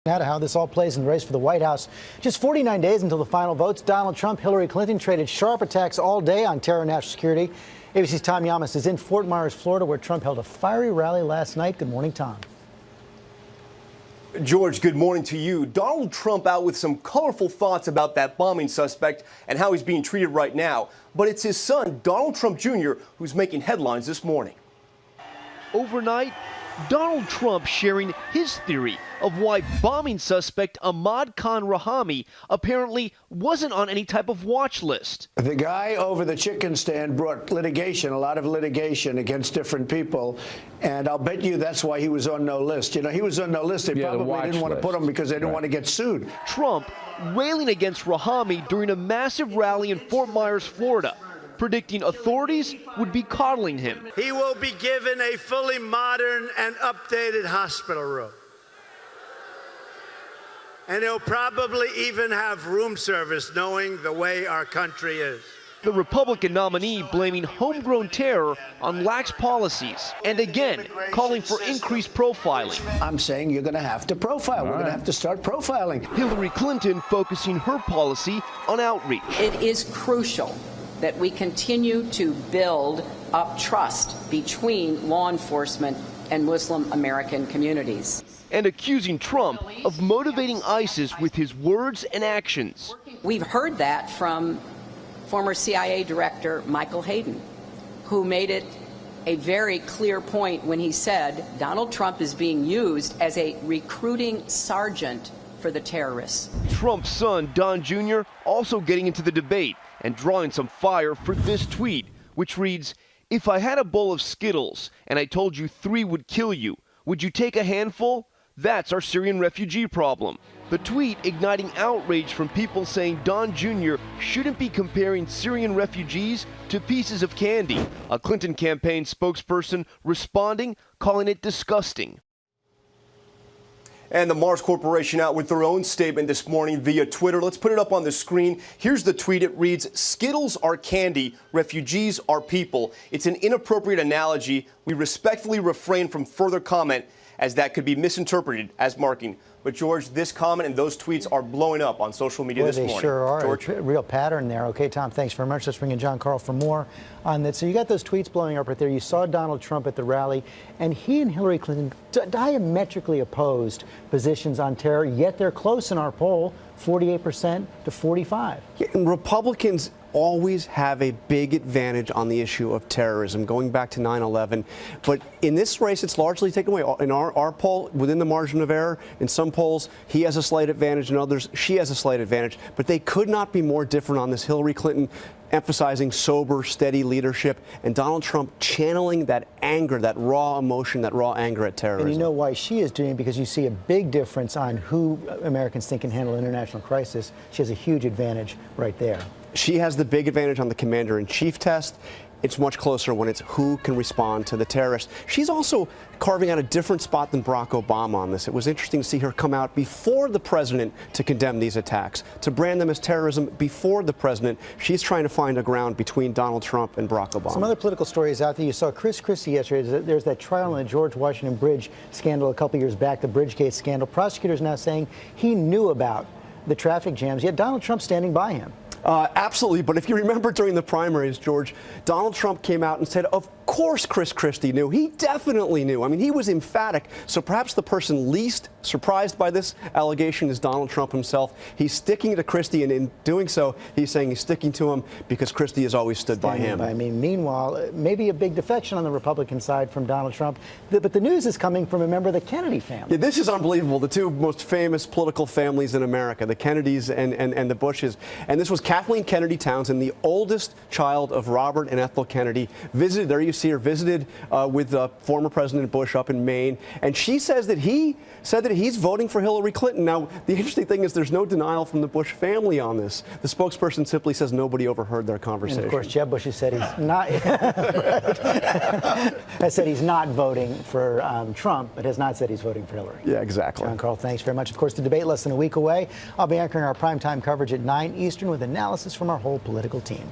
Now to how this all plays in the race for the White House. Just 49 days until the final votes. Donald Trump, Hillary Clinton traded sharp attacks all day on terror and national security. ABC's Tom Llamas is in Fort Myers, Florida, where Trump held a fiery rally last night. Good morning, Tom. George, good morning to you. Donald Trump out with some colorful thoughts about that bombing suspect and how he's being treated right now. But it's his son, Donald Trump Jr., who's making headlines this morning. Overnight, Donald Trump sharing his theory of why bombing suspect Ahmad Khan Rahami apparently wasn't on any type of watch list. The guy over the chicken stand brought litigation, a lot of litigation against different people, and I'll bet you that's why he was on no list. You know, he was on no list. They probably didn't want to put him because they didn't want to get sued. Trump railing against Rahami during a massive rally in Fort Myers, Florida, predicting authorities would be coddling him. He will be given a fully modern and updated hospital room. And he'll probably even have room service, knowing the way our country is. The Republican nominee blaming homegrown terror on lax policies and again calling for increased profiling. I'm saying you're going to have to profile. We're going to have to start profiling. Hillary Clinton focusing her policy on outreach. It is crucial that we continue to build up trust between law enforcement and Muslim American communities. And accusing Trump of motivating ISIS with his words and actions. We've heard that from former CIA Director Michael Hayden, who made it a very clear point when he said Donald Trump is being used as a recruiting sergeant for the terrorists. Trump's son, Don Jr., also getting into the debate and drawing some fire for this tweet, which reads, "If I had a bowl of Skittles and I told you 3 would kill you, would you take a handful? That's our Syrian refugee problem." The tweet igniting outrage from people saying Don Jr. shouldn't be comparing Syrian refugees to pieces of candy. A Clinton campaign spokesperson responding, calling it disgusting. And the Mars Corporation out with their own statement this morning via Twitter. Let's put it up on the screen. Here's the tweet. It reads, "Skittles are candy, refugees are people. It's an inappropriate analogy. We respectfully refrain from further comment as that could be misinterpreted as marking." But, George, this comment and those tweets are blowing up on social media this morning. They sure are. George? A real pattern there. Okay, Tom, thanks very much. Let's bring in John Carl for more on that. So you got those tweets blowing up right there. You saw Donald Trump at the rally, and he and Hillary Clinton diametrically opposed positions on terror, yet they're close in our poll, 48% to 45%. Yeah, and Republicans always have a big advantage on the issue of terrorism, going back to 9/11. But in this race, it's largely taken away. In our poll, within the margin of error, in some polls, he has a slight advantage. In others, she has a slight advantage. But they could not be more different on this. Hillary Clinton emphasizing sober, steady leadership, and Donald Trump channeling that anger, that raw emotion, that raw anger at terrorism. And you know why she is doing it? Because you see a big difference on who Americans think can handle international crisis. She has a huge advantage right there. She has the big advantage on the commander-in-chief test. It's much closer when it's who can respond to the terrorists. She's also carving out a different spot than Barack Obama on this. It was interesting to see her come out before the president to condemn these attacks, to brand them as terrorism before the president. She's trying to find a ground between Donald Trump and Barack Obama. Some other political stories out there. You saw Chris Christie yesterday. There's that trial on the George Washington Bridge scandal a couple years back, the Bridgegate scandal. Prosecutors now saying he knew about the traffic jams, yet Donald Trump standing by him. Absolutely. But if you remember during the primaries, George, Donald Trump came out and said, of course Chris Christie knew. He definitely knew. I mean, he was emphatic. So perhaps the person least surprised by this allegation is Donald Trump himself. He's sticking to Christie, and in doing so, he's saying he's sticking to him because Christie has always stood by him. Meanwhile, maybe a big defection on the Republican side from Donald Trump. But the news is coming from a member of the Kennedy family. Yeah, this is unbelievable. The two most famous political families in America, the Kennedys and the Bushes. And this was Kathleen Kennedy Townsend, the oldest child of Robert and Ethel Kennedy, visited, there you see her, visited with former President Bush up in Maine. And she says that he said that he's voting for Hillary Clinton. Now, the interesting thing is there's no denial from the Bush family on this. The spokesperson simply says nobody overheard their conversation. And of course, Jeb Bush has said he's not has said he's not voting for Trump, but has not said he's voting for Hillary. Yeah, exactly. John Carl, thanks very much. Of course, the debate less than a week away. I'll be anchoring our primetime coverage at 9 Eastern with analysis from our whole political team.